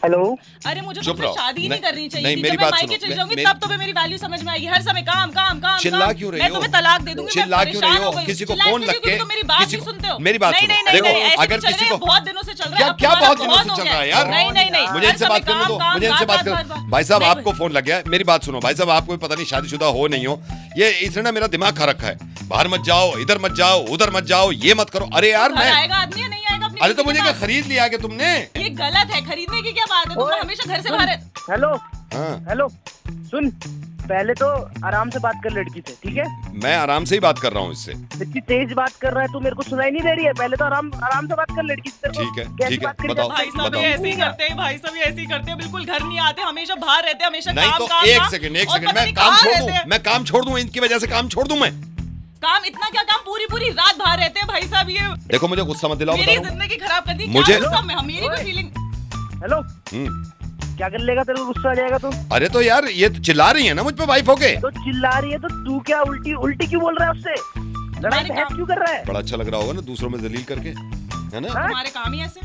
Hello. अरे मुझे चुप तुमसे रहो। शादी नहीं करनी चाहिए नहीं, थी। मेरी जब मैं बात मायके सुनो। चली जाऊंगी मैं- तब तुम्हें मेरी वैल्यू समझ में आएगी। हर समय काम काम काम चिल्ला काम। क्यों रही मैं हो? तुम्हें तलाक दे दूंगी। चिल्ला मैं क्यों परेशान रही हो? गई। किसी को चिल्ला फोन इसलिए लग क्योंकि के तुम मेरी बात किसी नहीं को सुनते हो। मेरी बात नहीं सुनो। नहीं नहीं देखो, नहीं, ऐसे अगर नहीं चल किसी रहे, को बहुत दिनों से चल रहा है। अब क्या तुम्हारा बहुत दिनों से हो चल गया रहा है यार? नहीं नहीं नहीं, मुझे हर इनसे समय बात करने काम, दो। काम, मुझे इनसे बात, बात बात, कर। बात। भाई साहब नहीं, आपको फोन लग गया है। मेरी बात सुनो भाई साहब, आपको भी पता नहीं शादीशुदा हो नहीं हो, ये इसने ना मेरा दिमाग खा रखा है। बाहर मत जाओ, इधर मत जाओ, उधर मत जाओ, ये मत करो। अरे यार घर मैं आएगा आदमी या नहीं आएगा अपनी अरे तो बीवी मुझे के क्या पास? खरीद लिया कि तुमने? ये गलत है। खरीदने की क्या बात है? तुम ओए, हमेशा घर से बाहर हेलो हाँ, हेलो, सुन, पहले तो आराम से बात कर लड़की से, ठीक है? मैं आराम से ही बात कर रहा हूँ इससे। इतनी तेज बात कर रहा है तू, मेरे को सुनाई नहीं दे रही है। पहले तो आराम आराम से बात कर लड़की से। तेरे को ठीक है, कैसी ठीक है, बात करी बताओ, जाती भाई साहब बताओ। ये ऐसे ही करते हैं। भाई साहब ये ऐसे ही करते हैं। बिल्कुल घर नहीं आते, हमेशा बाहर रहते हैं, हमेशा नहीं काम तो काम एक काम। सेकंड और पता मैं नहीं काम कहाँ छोड़ रहते दूं, हैं। मैं काम छोड़ दूं, इनकी वजह से काम छोड़ दूं मैं? काम इतना क्या काम, पूरी पूरी रात बाहर रहते हैं भाई साहब। ये देखो मुझे गुस्सा मत दिलाओ, मेरी बता रहा हूं। जिंदगी खराब कर दी। मुझे- क्या गुस्सा में मेरी कोई फीलिंग। हेलो, हम्म, क्या कर लेगा? तेरे को गुस्सा आ जाएगा तो अरे तो यार ये तो चिल्ला रही है ना मुझ पे वाइफ होके। तो चिल्ला रही है तो तू क्या उल्टी उल्टी क्यों बोल रहा है उससे? लड़ाई मैंने बहस कहा- क्यों कर रहा है? बड़ा अच्छा लग रहा होगा ना दूसरों में जलील करके, है ना? हाँ? तुम्हारे काम ही ऐसे।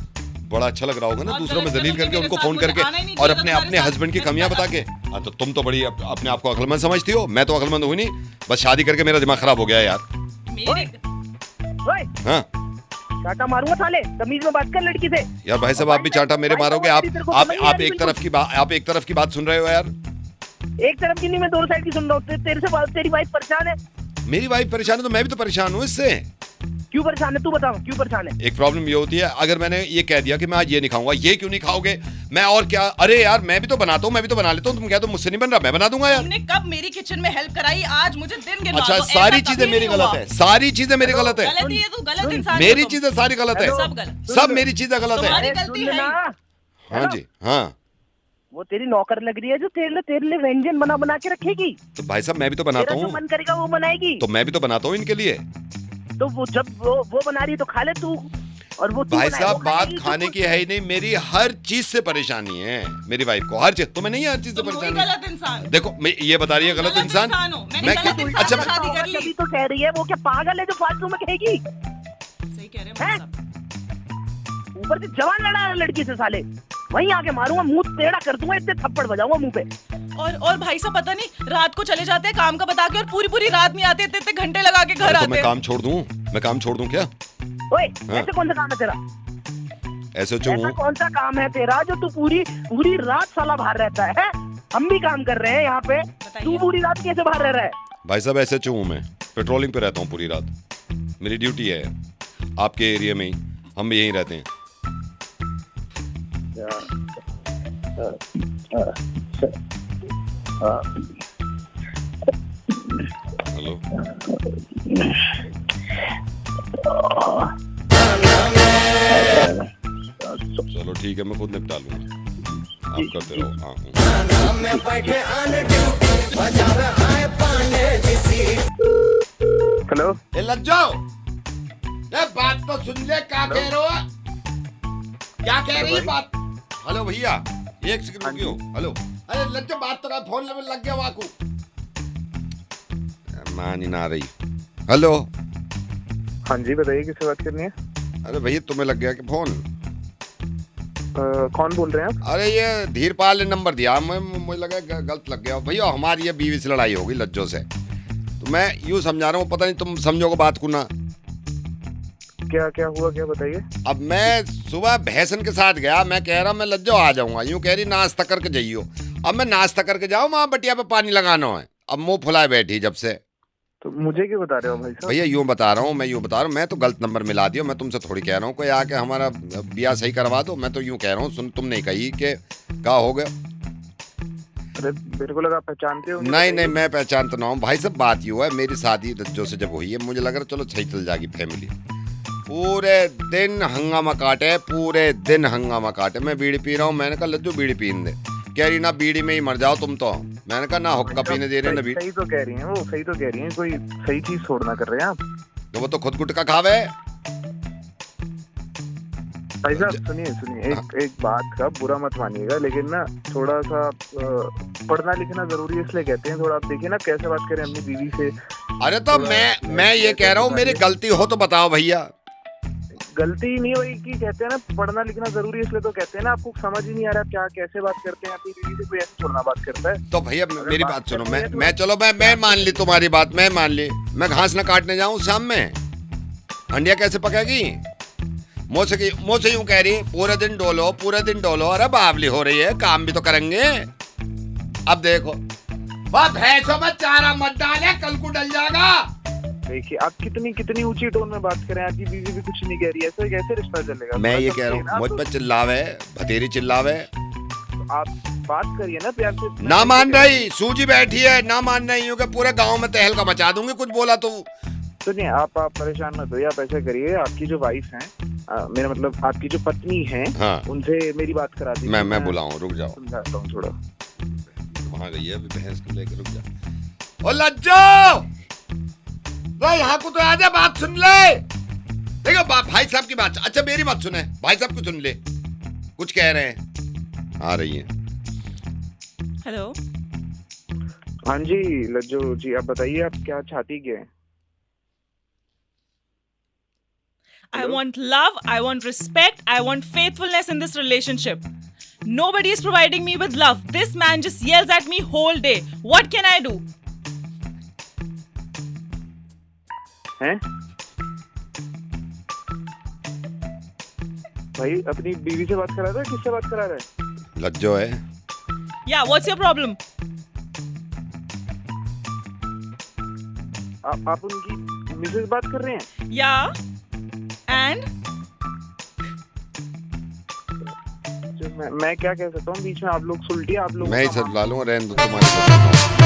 बड़ा अच्छा लग रहा होगा ना बहुत दूसरों में गलत जलील करते करके, मेरे उनको साथ, फोन मुझे करके आना ही नहीं और चाहिए अपने तुम्हारे अपने साथ। हस्बैंड की मेरे कमियां साथ बता के। हाँ तो तुम तो बड़ी अपने आप को अक्लमंद समझती हो, मैं तो अक्लमंद हुई नहीं। बस शादी करके मेरा दिमाग खराब हो गया यार। मेरे ओए, हाँ चाटा मारूंगा साले, तमीज में बात कर लड़की से। यार भाई साहब आप भी चाटा मेरे मारोगे। आप आप एक तरफ की बात, आप एक तरफ की बात सुन रहे हो यार। एक तरफ की नहीं, मैं दोनों साइड की सुन रहा हूँ। तेरे से बात, तेरी वाइफ परेशान है। मेरी वाइफ परेशान है तो मैं भी तो परेशान हूँ इससे। क्यों परेशान है? तू बता, क्यों परेशान है? एक प्रॉब्लम ये होती है, अगर मैंने ये कह दिया कि मैं आज ये नहीं खाऊंगा, ये क्यों नहीं खाओगे, मैं और क्या, अरे यार मैं भी तो बनाता हूँ, मैं भी तो बना लेता हूँ, तुम क्या तो मुझसे नहीं बन रहा, मैं बना दूंगा यार। तुमने कब मेरी किचन में हेल्प कराई? आज मुझे दिन गिनवा अच्छा दो। ऐसा सारी कभी चीजें मेरी नहीं गलत हुआ। है, सारी चीजें मेरी गलत है, गलत ही है, तू गलत इंसान मेरी हो तुम। चीजें सारी गलत है, सब गलत। सब मेरी चीजें गलत है। तुम्हारी अरे गलती सुन है ना, हाँ हेलो? जी हाँ। वो तेरी नौकर लग रही है जो तेरे लिए व्यंजन बना बना के रखेगी। तो भाई साहब मैं भी तो बनाता तेरा जो हूँ, मन करेगा वो बनाएगी। तो मैं भी तो बनाता हूँ इनके लिए। तो वो जब वो बना रही है तो खा ले तू, और वो तू भाई बनाए, साहब वो बात खाएगी, खाने तो की है ही नहीं, मेरी हर चीज से परेशानी है मेरी वाइफ को, हर चीज। तुम्हें नहीं है हर चीज से तुम वही परेशानी? गलत इंसान। देखो मैं ये बता रही है गलत गलत इंसान। इंसान हो। मैंने मैं गलत क्यों- इंसान अच्छा से मैं- शादी कर ली। तभी तो कह रही है। वो क्या पागल है जो फालतू में कहेगी? सही कह रहे हैं भाई हैं? साहब। ऊपर से जवान लड़ा है लड़की से साले, वहीं आके मारूंगा, मुंह टेढ़ा कर दूंगा, इतने थप्पड़ बजाऊंगा मुंह पे। और भाई साहब पता नहीं रात को चले जाते हैं काम का बता के, और पूरी पूरी रात नहीं आते, इतने इतने घंटे लगा के घर अरे तो आते मैं हैं। काम छोड़ दूं, मैं काम छोड़ दूं क्या? ओए, हाँ। ऐसे कौन सा काम है तेरा? ऐसे ऐसा क्यों? कौन सा काम है तेरा जो तू पूरी पूरी रात साला बाहर रहता है? हम भी काम कर रहे हैं यहाँ पे, बताइए। तू पूरी रात कैसे बाहर रह रहा है? भाई साहब ऐसे क्यों हूं मैं? पेट्रोलिंग पे रहता हूँ पूरी रात, मेरी ड्यूटी है। आपके एरिया में ही हम भी यहीं रहते हैं। हेलो चलो ठीक है, मैं खुद निपटा लूंगा, आप करते रहो। हाँ हेलो, ए लग जाओ, ये बात तो सुन ले, क्या कह रहे हो, क्या कह रही है बात? हेलो भैया एक सेकंड रुकियो। हेलो, अरे लग जाओ, बात तो फोन में लग गया वाकू, मान ही ना रही। हेलो, हाँ जी बताइए किससे बात करनी है? अरे भैया तुम्हें लग गया कि फोन? कौन बोल रहे हैं आप? अरे ये धीरपाल ने नंबर दिया, मुझे लगा गलत लग गया। भैया हमारी ये बीवी से लड़ाई होगी लज्जो से, तो मैं यूं समझा रहा हूँ, पता नहीं तुम समझोगे बात को ना। क्या क्या हुआ, क्या बताइए। अब मैं सुबह भैंसन के साथ गया, मैं कह रहा मैं लज्जो आ जाऊंगा, यूं कह रही नाश्ता करके जाइयो। अब मैं नाश्ता करके जाऊँ, वहाँ बटिया पे पानी लगाना है, अब मुंह फुलाए बैठी जब से। तो मुझे क्यों बता रहे हो भाई साहब? भैया यूं बता रहा हूँ, मैं तो गलत नंबर मिला दिया, मैं तुमसे थोड़ी कह रहा हूँ कोई आके हमारा बिया सही करवा दो, मैं तो यूं कह रहा हूँ, सुन तुम नहीं कही कि क्या हो गया। अरे मेरे को लगा पहचानते हो। नहीं नहीं मैं पहचानता ना हूँ भाई साहब, बात ये हुआ है मेरी शादी लज्जो से जब हुई है, मुझे लग रहा चलो सही चल जाएगी फैमिली। पूरे दिन हंगामा काटे, पूरे दिन हंगामा काटे, मैं बीड़ी पी रहा हूँ, मैंने कहा लज्जो बीड़ी पीने दे, कह रही ना बीड़ी में ही मर जाओ तुम तो। मैंने कहा ना हुक्का पीने दे रहे ना बीड़ी। सही तो कह रही हैं वो, सही तो कह रही हैं, कोई सही चीज छोड़ना कर रहे हैं आप। तो वो तो खुद गुटका खावे। भाई साहब सुनिए एक बात का बुरा मत मानिएगा, लेकिन ना थोड़ा सा पढ़ना लिखना जरूरी है, इसलिए कहते हैं। थोड़ा आप देखिए ना कैसे बात करें अपनी बीवी से। अरे तो मैं ये कह रहा हूँ, मेरी गलती हो तो बताओ भैया। गलती नहीं हुई कि कहते हैं ना पढ़ना लिखना जरूरी है, इसलिए तो कहते हैं ना। आपको समझ ही नहीं आ रहा क्या कैसे बात करते हैं, अपनी बीवी से कोई ऐसे थोड़ा बात करता है। तो भैया मेरी बात बात सुनो, करनी है तो मैं चलो मैं मान ली तुम्हारी बात, मैं मान ली। मैं घास ना काटने जाऊं शाम में, हंडिया कैसे पकेगी? मुझसे यूं कह रही पूरे दिन डोलो पूरे दिन डोलो। अरे बावली हो रही है, काम भी तो करेंगे। अब देखो वाह, भैंसों में चारा मत डाले, कल को डल जाएगा। देखिए आप कितनी ऊंची टोन में बात करें, आपकी बीवी भी कुछ नहीं कह रही है, ऐसे कैसे रिश्ता चलेगा? मैं ये थोड़ा कह रहा समझिए हूँ, मुझ ना, पे चिल्लावे, भतेरी चिल्लावे। तो आप बात करिए ना प्यार से। ना मान रही, सूजी बैठी है, ना मान रही हूँ कि पूरे गांव में तहलका मचा दूंगी कुछ बोला तो। सुनिए आप परेशान मत होइए, आप ऐसे करिए, आपकी जो वाइफ है, मेरा मतलब आपकी जो पत्नी है, हाँ। उनसे मेरी बात करा दीजिए। मैं बुलाऊं, रुक जाओ, समझाता हूँ थोड़ा। वहां गई है अभी भैंस को लेकर, रुक जा। ओ लज्जो, लो यहाँ को तो आ जा, बात सुन ले। देखो भाई साहब की बात, अच्छा मेरी बात सुने, भाई साहब को सुन ले, कुछ कह रहे हैं। आ रही है। हेलो, हाँ जी लज्जो जी, आप बताइए आप क्या चाहती क्या है? I Hello? want love, I want respect, I want faithfulness in this relationship. Nobody is providing me with love. This man just yells at me whole day. What can I do? हैं? भाई अपनी बीवी से बात करा रहा है, किससे बात करा रहा है? लज्जो है। Yeah, what's your problem? आप उनकी मिसेज बात कर रहे हैं? Yeah. And? मैं क्या कह सकता हूँ बीच में? आप लोग सुलटिए, आप लोग मैं ही सब ला लूंगा, रहने दो तुम्हारे साथ।